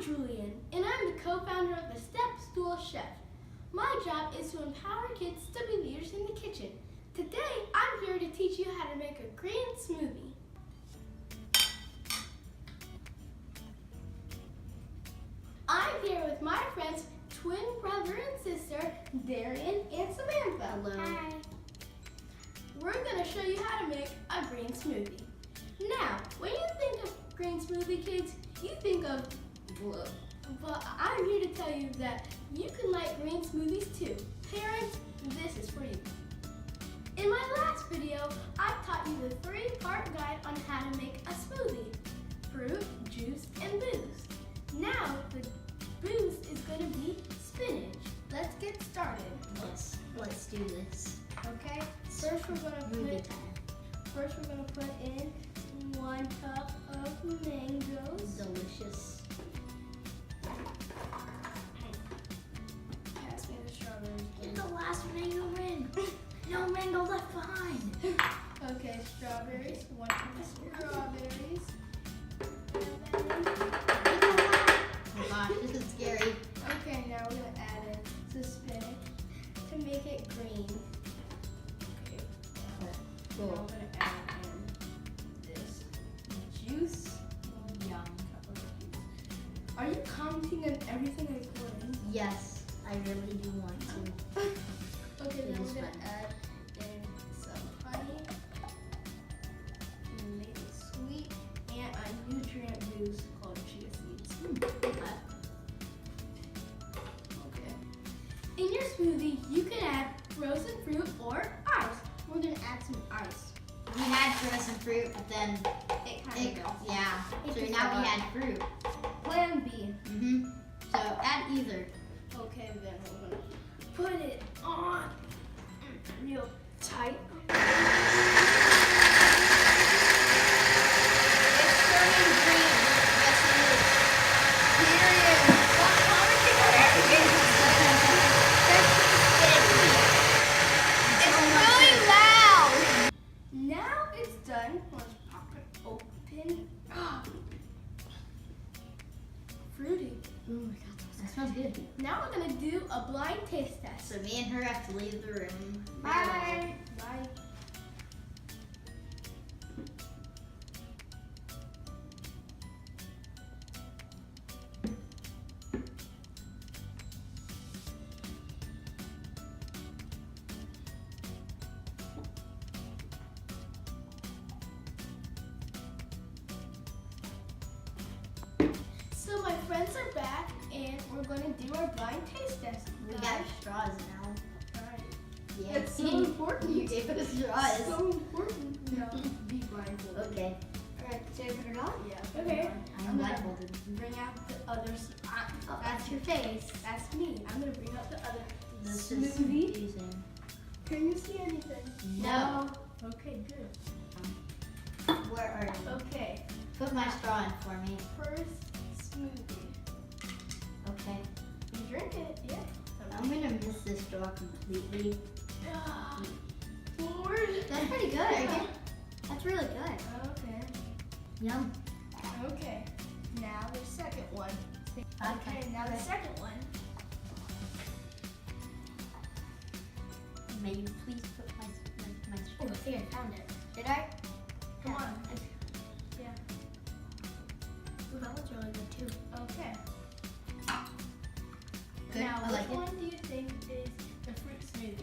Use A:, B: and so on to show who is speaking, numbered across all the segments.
A: I'm Julian, and I'm the co-founder of the Step Stool Chef. My job is to empower kids to be leaders in the kitchen. Today, I'm here to teach you how to make a green smoothie. I'm here with my friends, twin brother and sister, Darian and Samantha.
B: Hello.
A: Hi. We're going to show you how to make a green smoothie. Now, when you think of green smoothie, kids, you think of blue. But I'm here to tell you that you can like green smoothies too. Parents, this is for you. In my last video, I taught you the 3-part guide on how to make a smoothie: fruit, juice, and booze. Now, the booze is going to be spinach. Let's get started.
B: Let's do this.
A: Okay? First, we're going to put in 1 cup of mangoes.
B: Delicious.
A: Pass me the strawberries.
B: Get the last mango in. No mango left behind.
A: Okay, strawberries. 1 cup of strawberries.
B: Oh gosh, this is scary.
A: Okay, now we're going to add in the spinach to make it green. Okay. Now we're
B: Cool.
A: going to add in this juice.
B: Yum.
A: Cup of juice. Are you commenting on everything I put in?
B: Yes, I really do want to.
A: Okay,
B: It
A: then
B: is
A: we're going
B: fun.
A: to add in some honey to make it sweet, and a nutrient boost called chia seeds. Okay. In your smoothie, you can add frozen fruit or ice. We're going to add some ice.
B: We had frozen fruit, but then
A: It kind of goes.
B: yeah.
A: It
B: So
A: just
B: now we
A: got-
B: had fruit.
A: Plan B.
B: So add either.
A: Okay, then we're going to put it on real tight. It's turning green.
B: Yes, it is.
A: Period. Stop commenting on everything. It's really loud. Now it's done. Let's pop it open. Fruity.
B: Oh my god, that smells good.
A: Now we're gonna do a blind taste test.
B: So me and her have to leave the room.
A: Bye. Bye. So my friends are back, and we're going to do our blind taste test.
B: We got straws now.
A: Alright.
B: Yeah.
A: It's so important.
B: You gave us straws.
A: So important. No, be blindfolded.
B: Okay.
A: Alright, should I put it on? Yeah.
B: Okay. I'm
A: gonna
B: blindfolded.
A: Bring out the others.
B: That's your face.
A: That's me. I'm gonna bring out the other
B: This is
A: smoothie.
B: confusing.
A: Can you see anything?
B: No.
A: Okay, good.
B: Where are you?
A: Okay,
B: Put my straw in for me.
A: first smoothie.
B: Okay.
A: You drink it, yeah.
B: I'm gonna miss this straw completely.
A: Lord.
B: That's pretty good. I think. That's really good.
A: Okay.
B: Yum.
A: Okay. Now the second one.
B: Okay.
A: Now the second one.
B: May you please put my straw?
A: Oh, here, I found it.
B: Did I?
A: Come on. Yeah.
B: Ooh, that one's really good too.
A: Okay.
B: Good.
A: Now,
B: I like
A: which
B: it.
A: one do you think is the fruit smoothie?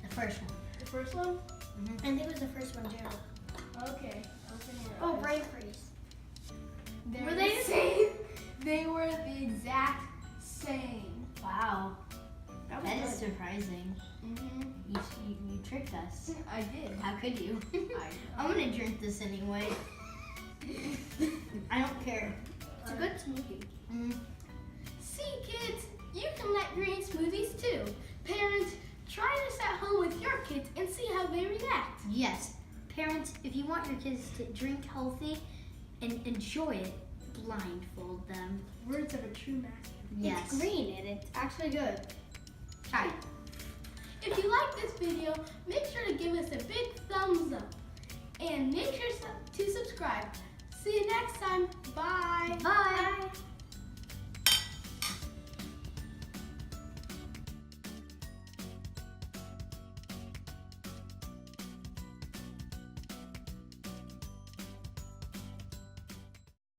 B: The first one.
A: The first one?
B: Mm-hmm.
C: I think it was the first one too.
A: Okay. Open your
C: Oh,
A: eyes.
C: brain freeze.
A: They're
C: Were they
A: the
C: the
A: same? They were the exact same.
B: Wow.
A: That
B: That is
A: good.
B: surprising.
A: Mm-hmm.
B: You tricked us.
A: I did.
B: How could you?
A: I
B: I'm gonna drink this anyway. I don't care.
C: It's a good smoothie.
B: Mm.
A: See, kids, you can like green smoothies too. Parents, try this at home with your kids and see how they react.
B: Yes, parents, if you want your kids to drink healthy and enjoy it, blindfold them.
A: Words of a true master.
B: Yes.
C: It's green and it's actually good.
B: Try it.
A: If you like this video, make sure to give us a big thumbs up. And make sure to subscribe. See you next time. Bye.
B: Bye.